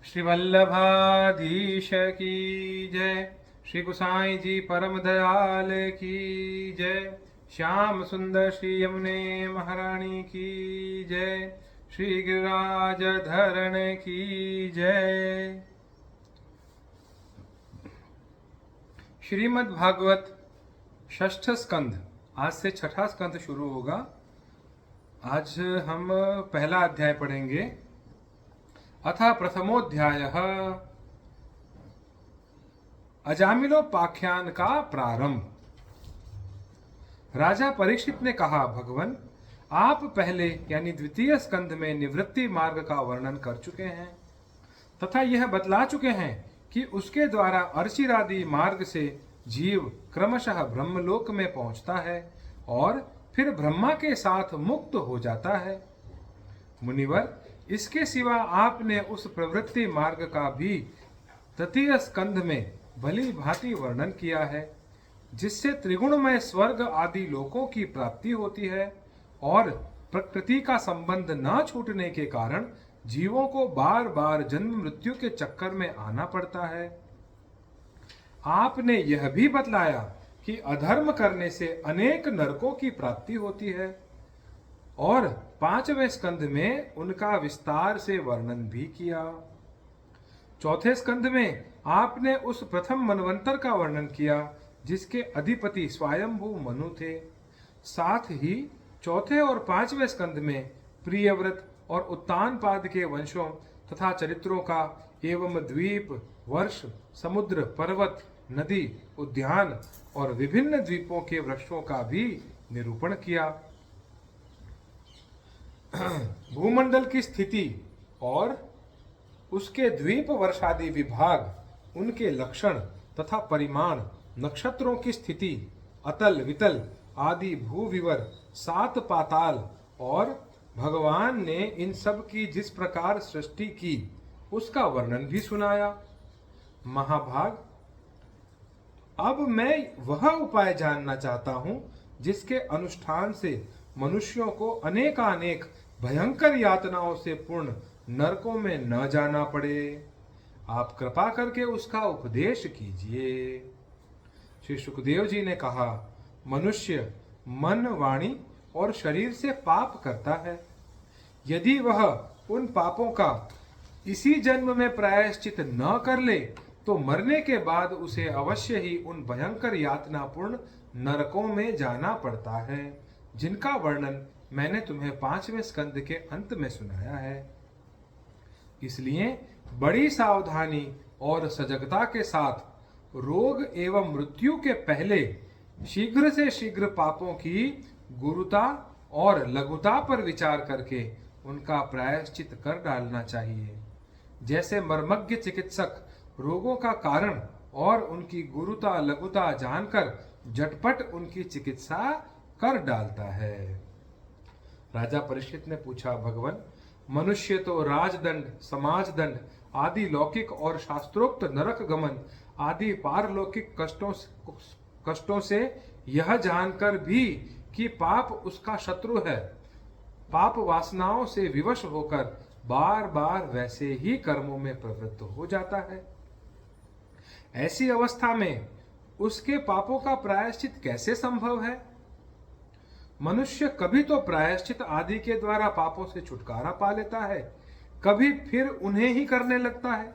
श्री वल्लभाधीश की जय। श्री गुसाई जी परम दयाल की जय। श्याम सुंदर श्री यमुने महारानी की जय। श्री गिरिराज धरण की जय। श्रीमद् भागवत षष्ठ स्कंध, आज से छठा स्कंध शुरू होगा। आज हम पहला अध्याय पढ़ेंगे। अथ प्रथमोध्यायः, अजामिलोपाख्यान का प्रारंभ। राजा परीक्षित ने कहा, भगवन, आप पहले यानी द्वितीय स्कंध में निवृत्ति मार्ग का वर्णन कर चुके हैं तथा यह बतला चुके हैं कि उसके द्वारा अर्चिरादि मार्ग से जीव क्रमशः ब्रह्मलोक में पहुंचता है और फिर ब्रह्मा के साथ मुक्त हो जाता है। मुनिवर, इसके सिवा आपने उस प्रवृत्ति मार्ग का भी तृतीय स्कंध में भली भांति वर्णन किया है, जिससे त्रिगुणमय स्वर्ग आदि लोकों की प्राप्ति होती है और प्रकृति का संबंध न छूटने के कारण जीवों को बार बार जन्म मृत्यु के चक्कर में आना पड़ता है। आपने यह भी बतलाया कि अधर्म करने से अनेक नरकों की प्राप्ति होती है और पांचवें स्कंध में उनका विस्तार से वर्णन भी किया। चौथे स्कंध में आपने उस प्रथम मनवंतर का वर्णन किया जिसके अधिपति स्वयंभू मनु थे। साथ ही चौथे और पांचवें स्कंध में प्रियव्रत और उत्तानपाद के वंशों तथा चरित्रों का एवं द्वीप, वर्ष, समुद्र, पर्वत, नदी, उद्यान और विभिन्न द्वीपों के वृक्षों का भी निरूपण किया। भूमंडल की स्थिति और उसके द्वीप वर्षादि विभाग, उनके लक्षण तथा परिमाण, नक्षत्रों की स्थिति, अतल वितल आदि भूविवर, सात पाताल और भगवान ने इन सब की जिस प्रकार सृष्टि की उसका वर्णन भी सुनाया। महाभाग, अब मैं वह उपाय जानना चाहता हूं जिसके अनुष्ठान से मनुष्यों को अनेकानेक भयंकर यातनाओं से पूर्ण नरकों में न जाना पड़े। आप कृपा करके उसका उपदेश कीजिए। श्री सुखदेव जी ने कहा, मनुष्य मन, वाणी और शरीर से पाप करता है। यदि वह उन पापों का इसी जन्म में प्रायश्चित न कर ले तो मरने के बाद उसे अवश्य ही उन भयंकर यातनापूर्ण नरकों में जाना पड़ता है, जिनका वर्णन मैंने तुम्हें पांचवें स्कंद के अंत में सुनाया है। इसलिए बड़ी सावधानी और सजगता के साथ रोग एवं मृत्यु के पहले शीघ्र से शीघ्र पापों की गुरुता और लघुता पर विचार करके उनका प्रायश्चित कर डालना चाहिए। जैसे मर्मज्ञ चिकित्सक रोगों का कारण और उनकी गुरुता लघुता जानकर झटपट उनकी चिकित्सा कर डालता है। राजा परीक्षित ने पूछा, भगवन, मनुष्य तो राजदंड, समाजदंड आदि लौकिक और शास्त्रोक्त नरक गमन आदि पारलौकिक कष्टों से यह जानकर भी कि पाप उसका शत्रु है, पाप वासनाओं से विवश होकर बार बार वैसे ही कर्मों में प्रवृत्त हो जाता है। ऐसी अवस्था में उसके पापों का प्रायश्चित कैसे संभव है? मनुष्य कभी तो प्रायश्चित आदि के द्वारा पापों से छुटकारा पा लेता है, कभी फिर उन्हें ही करने लगता है।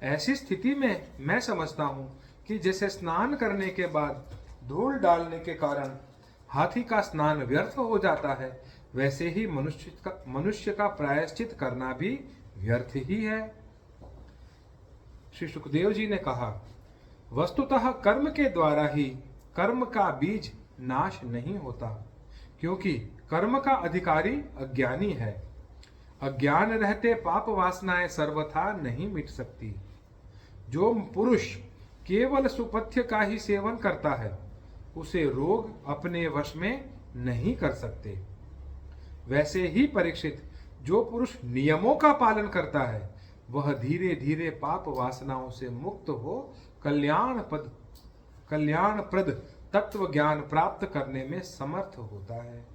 ऐसी स्थिति में मैं समझता हूं कि जैसे स्नान करने के बाद धूल डालने के कारण हाथी का स्नान व्यर्थ हो जाता है, वैसे ही मनुष्य का प्रायश्चित करना भी व्यर्थ ही है। श्री सुखदेव जी ने कहा, वस्तुतः कर्म के द्वारा ही कर्म का बीज नाश नहीं होता, क्योंकि कर्म का अधिकारी अज्ञानी है। अज्ञान रहते पाप वासनाएं सर्वथा नहीं मिट सकती। जो पुरुष केवल सुपथ्य का ही सेवन करता है, उसे रोग अपने वश में नहीं कर सकते। वैसे ही परीक्षित, जो पुरुष नियमों का पालन करता है, वह धीरे धीरे पाप वासनाओं से मुक्त हो कल्याणप्रद तत्व ज्ञान प्राप्त करने में समर्थ होता है।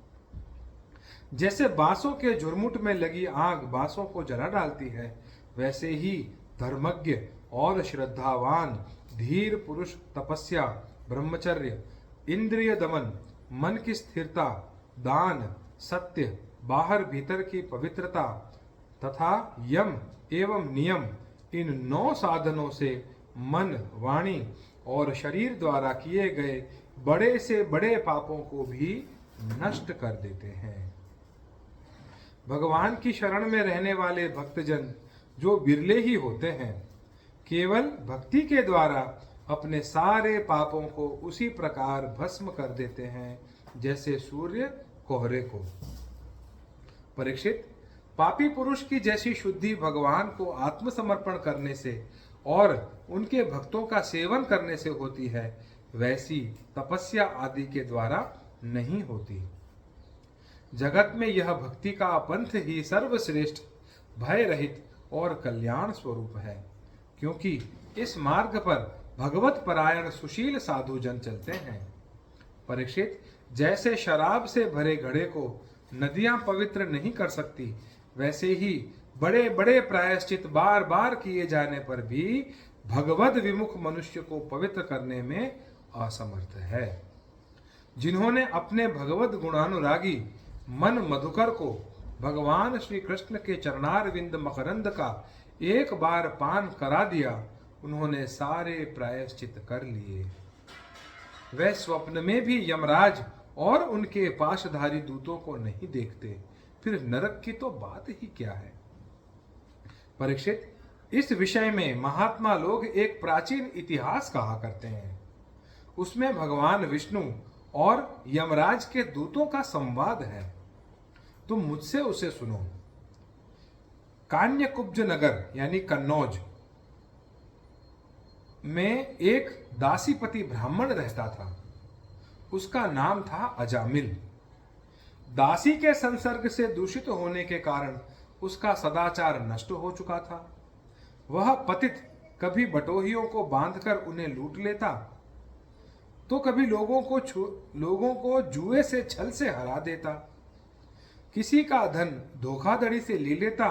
जैसे बांसों के झुरमुट में लगी आग बांसों को जला डालती है, वैसे ही धर्मज्ञ और श्रद्धावान, धीर पुरुष तपस्या, ब्रह्मचर्य, इंद्रिय दमन, मन की स्थिरता, दान, सत्य, बाहर भीतर की पवित्रता तथा यम एवं नियम, इन 9 साधनों से मन, वाणी और शरीर द्वारा किए गए बड़े से बड़े पापों को भी नष्ट कर देते हैं। भगवान की शरण में रहने वाले भक्तजन जो बिरले ही होते हैं, केवल भक्ति के द्वारा अपने सारे पापों को उसी प्रकार भस्म कर देते हैं जैसे सूर्य कोहरे को। परीक्षित, पापी पुरुष की जैसी शुद्धि भगवान को आत्मसमर्पण करने से और उनके भक्तों का सेवन करने से होती है, वैसी तपस्या आदि के द्वारा नहीं होती। जगत में यह भक्ति का पंथ ही सर्वश्रेष्ठ, भय रहित और कल्याण स्वरूप है, क्योंकि इस मार्ग पर भगवत परायण सुशील साधु जन चलते हैं। परीक्षित, जैसे शराब से भरे घड़े को नदियां पवित्र नहीं कर सकती, वैसे ही बड़े बड़े प्रायश्चित बार बार किए जाने पर भी भगवद विमुख मनुष्य को पवित्र करने में असमर्थ है। जिन्होंने अपने भगवद गुणानुरागी मन मधुकर को भगवान श्री कृष्ण के चरणारविंद मकरंद का एक बार पान करा दिया, उन्होंने सारे प्रायश्चित कर लिए। वे स्वप्न में भी यमराज और उनके पाशधारी दूतों को नहीं देखते, फिर नरक की तो बात ही क्या है। परीक्षित, इस विषय में महात्मा लोग एक प्राचीन इतिहास कहा करते हैं। उसमें भगवान विष्णु और यमराज के दूतों का संवाद है। तुम मुझसे उसे सुनो। कान्यकुब्ज नगर यानी कन्नौज में एक दासीपति ब्राह्मण रहता था। उसका नाम था अजामिल। दासी के संसर्ग से दूषित होने के कारण उसका सदाचार नष्ट हो चुका था। वह पतित कभी बटोहियों को बांधकर उन्हें लूट लेता, तो कभी लोगों को जुए से छल से हरा देता। किसी का धन धोखाधड़ी से ले लेता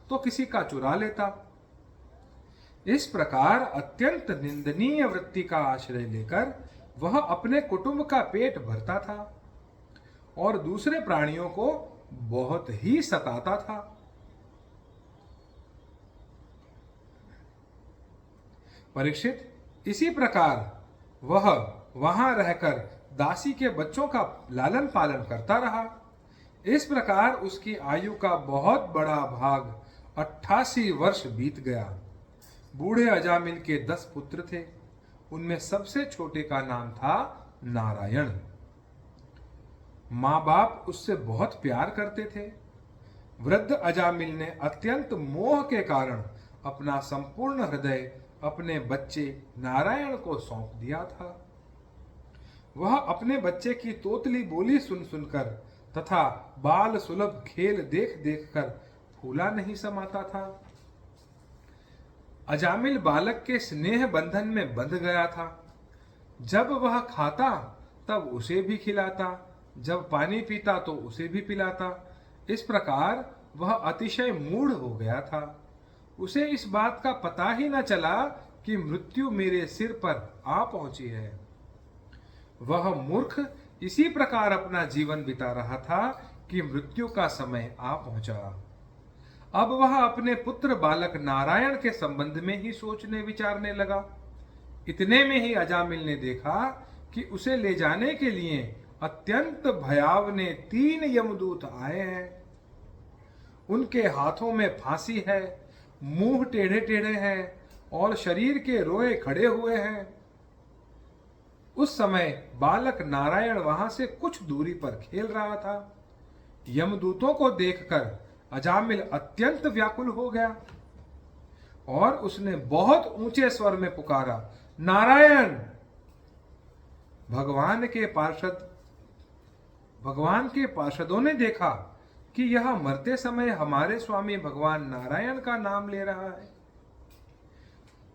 तो किसी का चुरा लेता। इस प्रकार अत्यंत निंदनीय वृत्ति का आश्रय लेकर वह अपने कुटुंब का पेट भरता था और दूसरे प्राणियों को बहुत ही सताता था। परीक्षित, इसी प्रकार वह वहां रहकर दासी के बच्चों का लालन पालन करता रहा। इस प्रकार उसकी आयु का बहुत बड़ा भाग 88 वर्ष बीत गया। बूढ़े अजामिल के 10 पुत्र थे। उनमें सबसे छोटे का नाम था नारायण। माँ बाप उससे बहुत प्यार करते थे। वृद्ध अजामिल ने अत्यंत मोह के कारण अपना संपूर्ण हृदय अपने बच्चे नारायण को सौंप दिया था। वह अपने बच्चे की तोतली बोली सुन सुनकर तथा बाल सुलभ खेल देख देख कर फूला नहीं समाता था। अजामिल बालक के स्नेह बंधन में बंध गया था। जब वह खाता तब उसे भी खिलाता, जब पानी पीता तो उसे भी पिलाता। इस प्रकार वह अतिशय मूढ़ हो गया था। उसे इस बात का पता ही न चला कि मृत्यु मेरे सिर पर आ पहुंची है। वह मूर्ख इसी प्रकार अपना जीवन बिता रहा था कि मृत्यु का समय आ पहुंचा। अब वह अपने पुत्र बालक नारायण के संबंध में ही सोचने विचारने लगा। इतने में ही अजामिल ने देखा कि उसे ले जाने के लिए अत्यंत भयावने 3 यमदूत आए हैं। उनके हाथों में फांसी है, मुंह टेढ़े टेढ़े हैं और शरीर के रोए खड़े हुए हैं। उस समय बालक नारायण वहां से कुछ दूरी पर खेल रहा था। यमदूतों को देखकर अजामिल अत्यंत व्याकुल हो गया और उसने बहुत ऊंचे स्वर में पुकारा, नारायण। भगवान के पार्षदों ने देखा कि यह मरते समय हमारे स्वामी भगवान नारायण का नाम ले रहा है,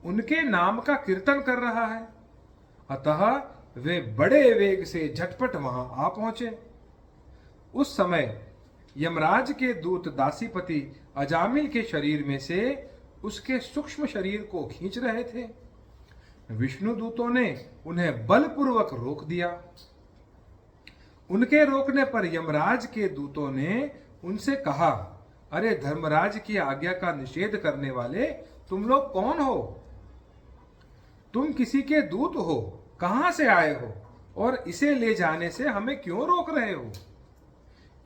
उनके नाम का कीर्तन कर रहा है। अतः वे बड़े वेग से झटपट वहां आ पहुंचे। उस समय यमराज के दूत दासीपति अजामिल के शरीर में से उसके सूक्ष्म शरीर को खींच रहे थे। विष्णु दूतों ने उन्हें बलपूर्वक रोक दिया। उनके रोकने पर यमराज के दूतों ने उनसे कहा, अरे धर्मराज की आज्ञा का निषेध करने वाले तुम लोग कौन हो? तुम किसी के दूत हो? कहां से आए हो और इसे ले जाने से हमें क्यों रोक रहे हो?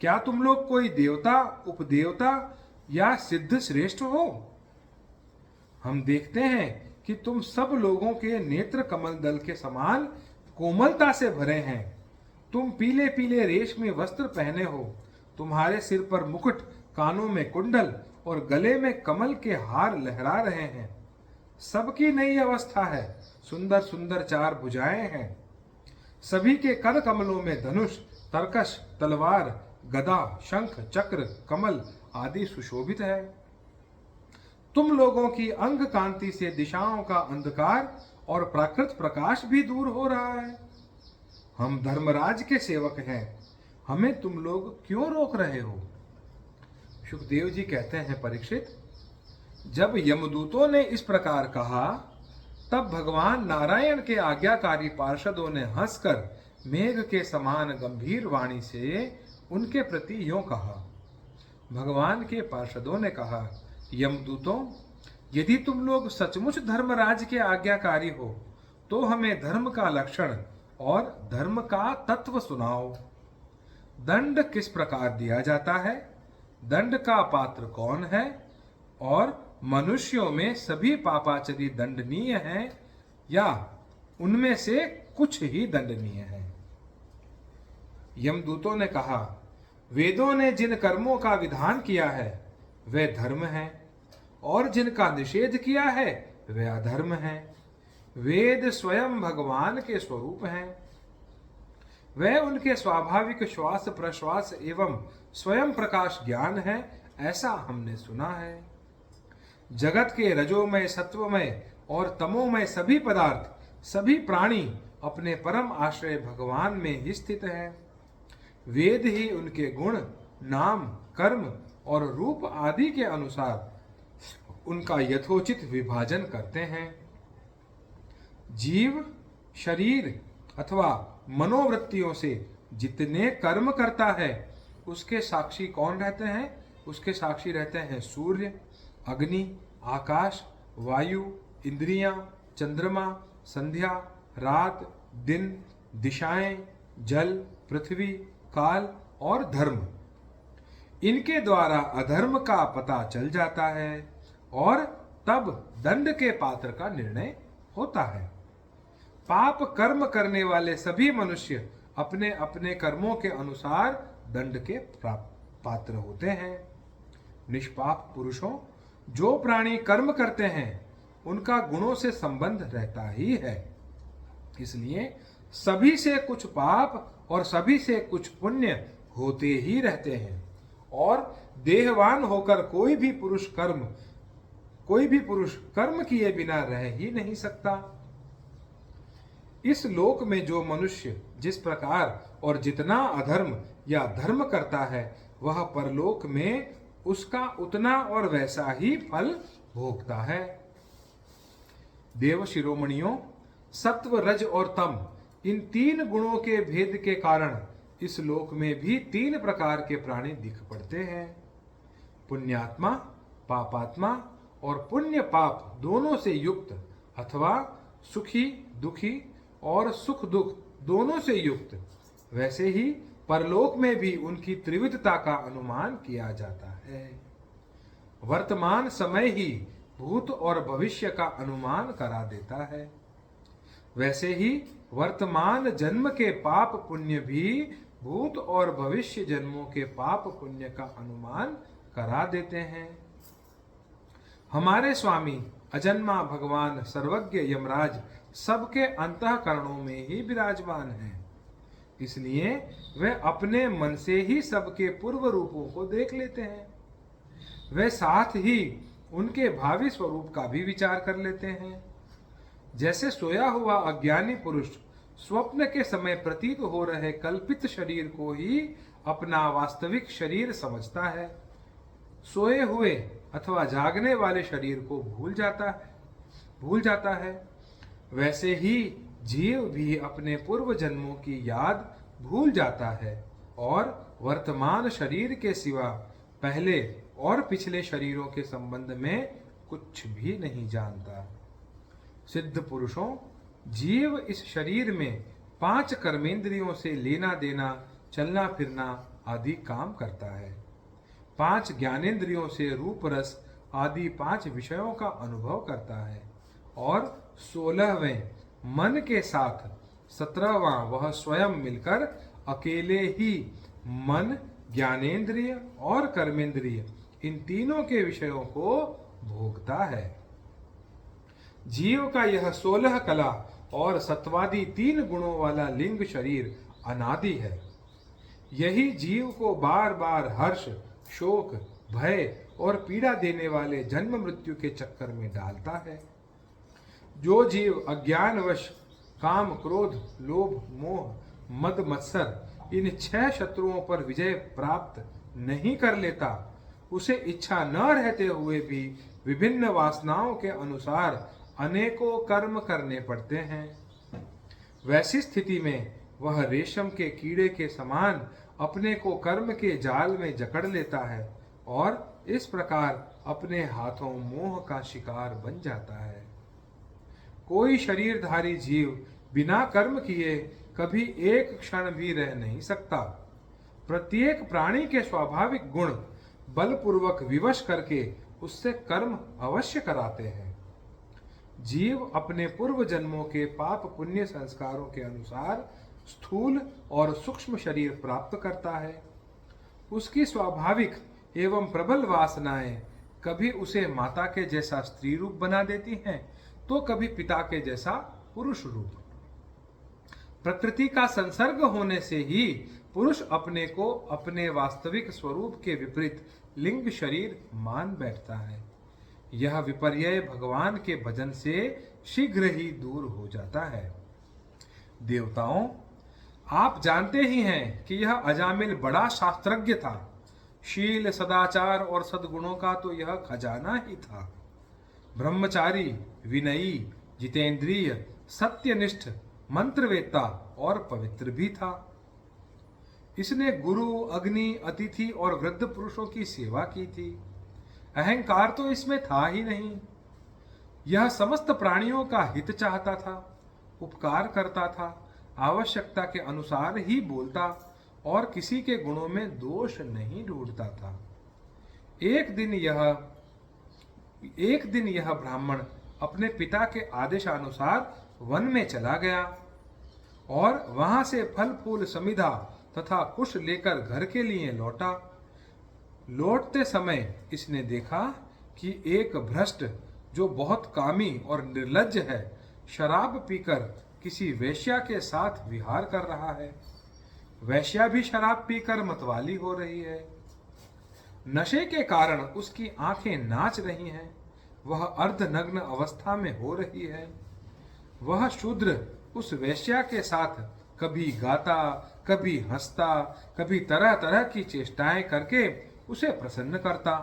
क्या तुम लोग कोई देवता, उपदेवता या सिद्ध श्रेष्ठ हो? हम देखते हैं कि तुम सब लोगों के नेत्र कमल दल के समान कोमलता से भरे हैं। तुम पीले पीले रेशमी वस्त्र पहने हो। तुम्हारे सिर पर मुकुट, कानों में कुंडल और गले में कमल के हार लहरा रहे हैं। सबकी नई अवस्था है। सुंदर सुंदर चार भुजाएं हैं। सभी के कर कमलों में धनुष, तरकश, तलवार, गदा, शंख, चक्र, कमल आदि सुशोभित है। तुम लोगों की अंग कांति से दिशाओं का अंधकार और प्राकृत प्रकाश भी दूर हो रहा है। हम धर्मराज के सेवक हैं, हमें तुम लोग क्यों रोक रहे हो? सुखदेव जी कहते हैं, परीक्षित, जब यमदूतों ने इस प्रकार कहा तब भगवान नारायण के आज्ञाकारी पार्षदों ने हंसकर मेघ के समान गंभीर वाणी से उनके प्रति यों कहा। भगवान के पार्षदों ने कहा, यमदूतों, यदि तुम लोग सचमुच धर्मराज के आज्ञाकारी हो तो हमें धर्म का लक्षण और धर्म का तत्व सुनाओ। दंड किस प्रकार दिया जाता है? दंड का पात्र कौन है? और मनुष्यों में सभी पापाचरी दंडनीय हैं या उनमें से कुछ ही दंडनीय हैं? यमदूतों ने कहा, वेदों ने जिन कर्मों का विधान किया है वे धर्म हैं और जिनका निषेध किया है वे अधर्म हैं। वेद स्वयं भगवान के स्वरूप हैं। वे उनके स्वाभाविक श्वास प्रश्वास एवं स्वयं प्रकाश ज्ञान है, ऐसा हमने सुना है। जगत के रजोमय, सत्वमय और तमोमय सभी पदार्थ, सभी प्राणी अपने परम आश्रय भगवान में ही स्थित हैं। वेद ही उनके गुण, नाम, कर्म और रूप आदि के अनुसार उनका यथोचित विभाजन करते हैं। जीव शरीर अथवा मनोवृत्तियों से जितने कर्म करता है उसके साक्षी कौन रहते हैं? उसके साक्षी रहते हैं सूर्य, अग्नि, आकाश, वायु, इंद्रियां, चंद्रमा, संध्या, रात, दिन, दिशाएं, जल, पृथ्वी, काल और धर्म। इनके द्वारा अधर्म का पता चल जाता है और तब दंड के पात्र का निर्णय होता है। पाप कर्म करने वाले सभी मनुष्य अपने अपने कर्मों के अनुसार दंड के पात्र होते हैं। निष्पाप पुरुषों, जो प्राणी कर्म करते हैं उनका गुणों से संबंध रहता ही है। इसलिए सभी से कुछ पाप और सभी से कुछ पुण्य होते ही रहते हैं और देहवान होकर कोई भी पुरुष कर्म किए बिना रह ही नहीं सकता। इस लोक में जो मनुष्य जिस प्रकार और जितना अधर्म या धर्म करता है वह परलोक में उसका उतना और वैसा ही फल भोगता है। देव शिरोमणियों, सत्व, रज और तम, इन तीन गुणों के भेद के कारण इस लोक में भी तीन प्रकार के प्राणी दिख पड़ते हैं। पुण्यात्मा, पापात्मा और पुण्य पाप दोनों से युक्त अथवा सुखी दुखी और सुख दुख दोनों से युक्त। वैसे ही परलोक में भी उनकी त्रिविधता का अनुमान किया जाता है। वर्तमान समय ही भूत और भविष्य का अनुमान करा देता है। वैसे ही वर्तमान जन्म के पाप पुण्य भी भूत और भविष्य जन्मों के पाप पुण्य का अनुमान करा देते हैं। हमारे स्वामी अजन्मा भगवान सर्वज्ञ यमराज सबके अंतःकरणों में ही विराजमान हैं। इसलिए वे अपने मन से ही सबके पूर्व रूपों को देख लेते हैं। वे साथ ही उनके भावी स्वरूप का भी विचार कर लेते हैं। जैसे सोया हुआ अज्ञानी पुरुष स्वप्न के समय प्रतीत हो रहे कल्पित शरीर को ही अपना वास्तविक शरीर समझता है, सोए हुए अथवा जागने वाले शरीर को भूल जाता है। वैसे ही जीव भी अपने पूर्व जन्मों की याद भूल जाता है और वर्तमान शरीर के सिवा पहले और पिछले शरीरों के संबंध में कुछ भी नहीं जानता। सिद्ध पुरुषों, जीव इस शरीर में 5 कर्मेंद्रियों से लेना देना, चलना फिरना आदि काम करता है। 5 ज्ञानेंद्रियों से रूप रस आदि 5 विषयों का अनुभव करता है और 16वें मन के साथ 17वां वह स्वयं मिलकर अकेले ही मन, ज्ञानेंद्रिय और कर्मेंद्रिय इन तीनों के विषयों को भोगता है। जीव का यह 16 कला और सत्वादि 3 गुणों वाला लिंग शरीर अनादि है। यही जीव को बार बार हर्ष, शोक, भय और पीड़ा देने वाले जन्म मृत्यु के चक्कर में डालता है। जो जीव अज्ञानवश काम, क्रोध, लोभ, मोह, मद, मत्सर इन 6 शत्रुओं पर विजय प्राप्त नहीं कर लेता, उसे इच्छा न रहते हुए भी विभिन्न वासनाओं के अनुसार अनेकों कर्म करने पड़ते हैं। वैसी स्थिति में वह रेशम के कीड़े के समान अपने को कर्म के जाल में जकड़ लेता है और इस प्रकार अपने हाथों मोह का शिकार बन जाता है। कोई शरीरधारी जीव बिना कर्म किए कभी एक क्षण भी रह नहीं सकता। प्रत्येक प्राणी के स्वाभाविक गुण बलपूर्वक विवश करके उससे कर्म अवश्य कराते हैं। जीव अपने पूर्व जन्मों के पाप पुण्य संस्कारों के अनुसार स्थूल और सूक्ष्म शरीर प्राप्त करता है। उसकी स्वाभाविक एवं प्रबल वासनाएं कभी उसे माता के जैसा स्त्री रूप बना देती हैं, तो कभी पिता के जैसा पुरुष रूप। प्रकृति का संसर्ग होने से ही पुरुष अपने को अपने वास्तविक स्वरूप के विपरीत लिंग शरीर मान बैठता है। यह विपर्यय भगवान के भजन से शीघ्र ही दूर हो जाता है। देवताओं, आप जानते ही हैं कि यह अजामिल बड़ा शास्त्रज्ञ था। शील, सदाचार और सद्गुणों का तो यह खजाना ही था। ब्रह्मचारी, विनयी, जितेंद्रिय, सत्यनिष्ठ, मंत्रवेत्ता और पवित्र भी था। इसने गुरु, अग्नि, अतिथि और वृद्ध पुरुषों की सेवा की थी। अहंकार तो इसमें था ही नहीं। यह समस्त प्राणियों का हित चाहता था, उपकार करता था, आवश्यकता के अनुसार ही बोलता और किसी के गुणों में दोष नहीं ढूंढता था। एक दिन यह ब्राह्मण अपने पिता के आदेशानुसार वन में चला गया और वहां से फल फूल समिधा तथा कुश लेकर घर के लिए लौटा। लौटते समय इसने देखा कि एक भ्रष्ट, जो बहुत कामी और निर्लज्ज है, शराब पीकर किसी वेश्या के साथ विहार कर रहा है। वेश्या भी शराब पीकर मतवाली हो रही है। नशे के कारण उसकी आंखें नाच रही हैं। वह अर्धनग्न अवस्था में हो रही है। वह शूद्र उस वेश्या के साथ कभी गाता, कभी हंसता, कभी तरह तरह की चेष्टाएं करके उसे प्रसन्न करता।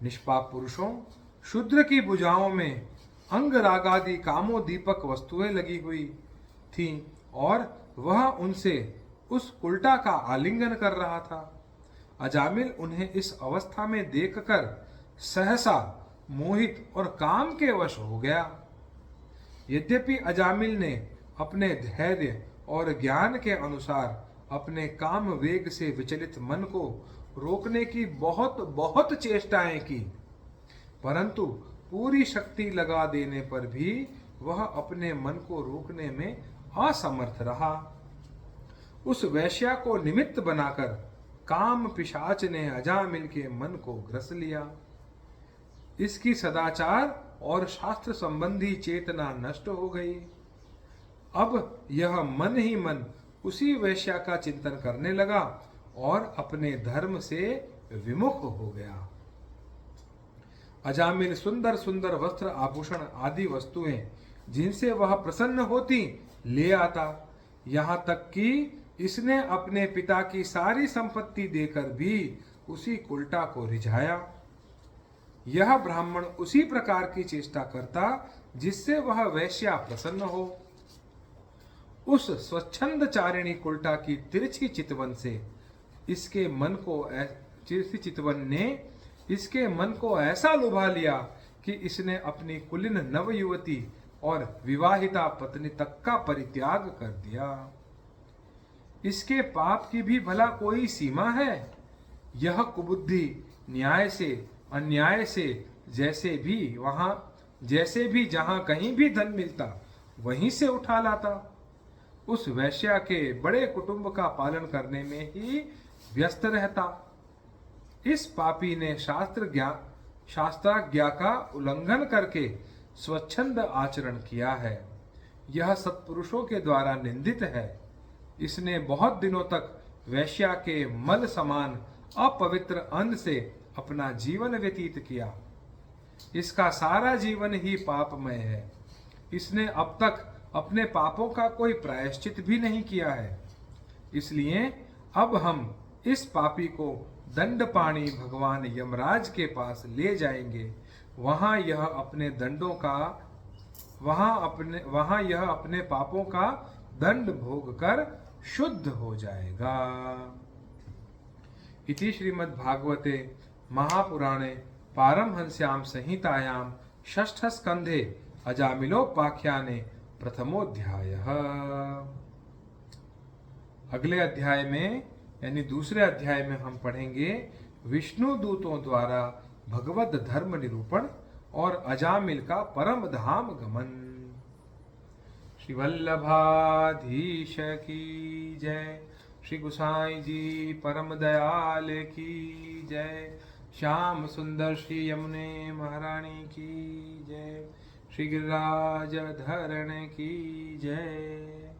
निष्पाप पुरुषों, शूद्र की भुजाओं में अंग रागादि कामोदीपक वस्तुएं लगी हुई थीं और वह उनसे उस उल्टा का आलिंगन कर रहा था। अजामिल उन्हें इस अवस्था में देखकर सहसा मोहित और काम के वश हो गया। यद्यपि अजामिल ने अपने धैर्य और ज्ञान के अनुसार अपने काम वेग से विचलित मन को रोकने की बहुत बहुत चेष्टाएं की, परंतु पूरी शक्ति लगा देने पर भी वह अपने मन को रोकने में असमर्थ रहा। उस वैश्या को निमित्त बनाकर काम पिशाच ने अजामिल के मन को ग्रस लिया। इसकी सदाचार और शास्त्र संबंधी चेतना नष्ट हो गई। अब यह मन ही मन उसी वैश्या का चिंतन करने लगा और अपने धर्म से विमुख हो गया। अजामिल सुंदर सुंदर वस्त्र, आभूषण आदि वस्तुएं जिनसे वह प्रसन्न होती ले आता। यहां तक कि इसने अपने पिता की सारी संपत्ति देकर भी उसी उल्टा को रिझाया। यह ब्राह्मण उसी प्रकार की चेष्टा करता जिससे वह वैश्या प्रसन्न हो। उस स्वच्छंद चारिणी कुलटा की तिरछी चितवन से इसके मन को तिरछी चितवन ने इसके मन को ऐसा लुभा लिया कि इसने अपनी कुलीन नवयुवती और विवाहिता पत्नी तक का परित्याग कर दिया। इसके पाप की भी भला कोई सीमा है? यह कुबुद्धि न्याय से अन्याय से जैसे भी जहां कहीं भी धन मिलता वहीं से उठा लाता। उस वैश्या के बड़े कुटुंब का पालन करने में ही व्यस्त रहता। इस पापी ने शास्त्राज्ञा का उल्लंघन करके स्वच्छंद आचरण किया है। यह सत्पुरुषों के द्वारा निंदित है। इसने बहुत दिनों तक वैश्या के मल समान अपवित्र अन्न से अपना जीवन व्यतीत किया। इसका सारा जीवन ही पापमय है। इसने अब तक अपने पापों का कोई प्रायश्चित भी नहीं किया है। इसलिए अब हम इस पापी को दंडपाणी भगवान यमराज के पास ले जाएंगे। वहां यह अपने पापों का दंड भोग कर शुद्ध हो जाएगा। इति श्रीमद्भागवते महापुराणे पारमहंस्यां संहितायां षष्ठ स्कंधे अजामिलोपाख्याने प्रथमोध्यायः। अगले अध्याय में यानी दूसरे अध्याय में हम पढ़ेंगे विष्णु दूतों द्वारा भगवत धर्म निरूपण और अजामिल का परम धाम गमन। श्री वल्लभाधीश की जय। श्री गुसाई जी परम दयाल की जय। श्याम सुंदर श्री यमुने महारानी की जय। श्री गिरिराज धरण की जय।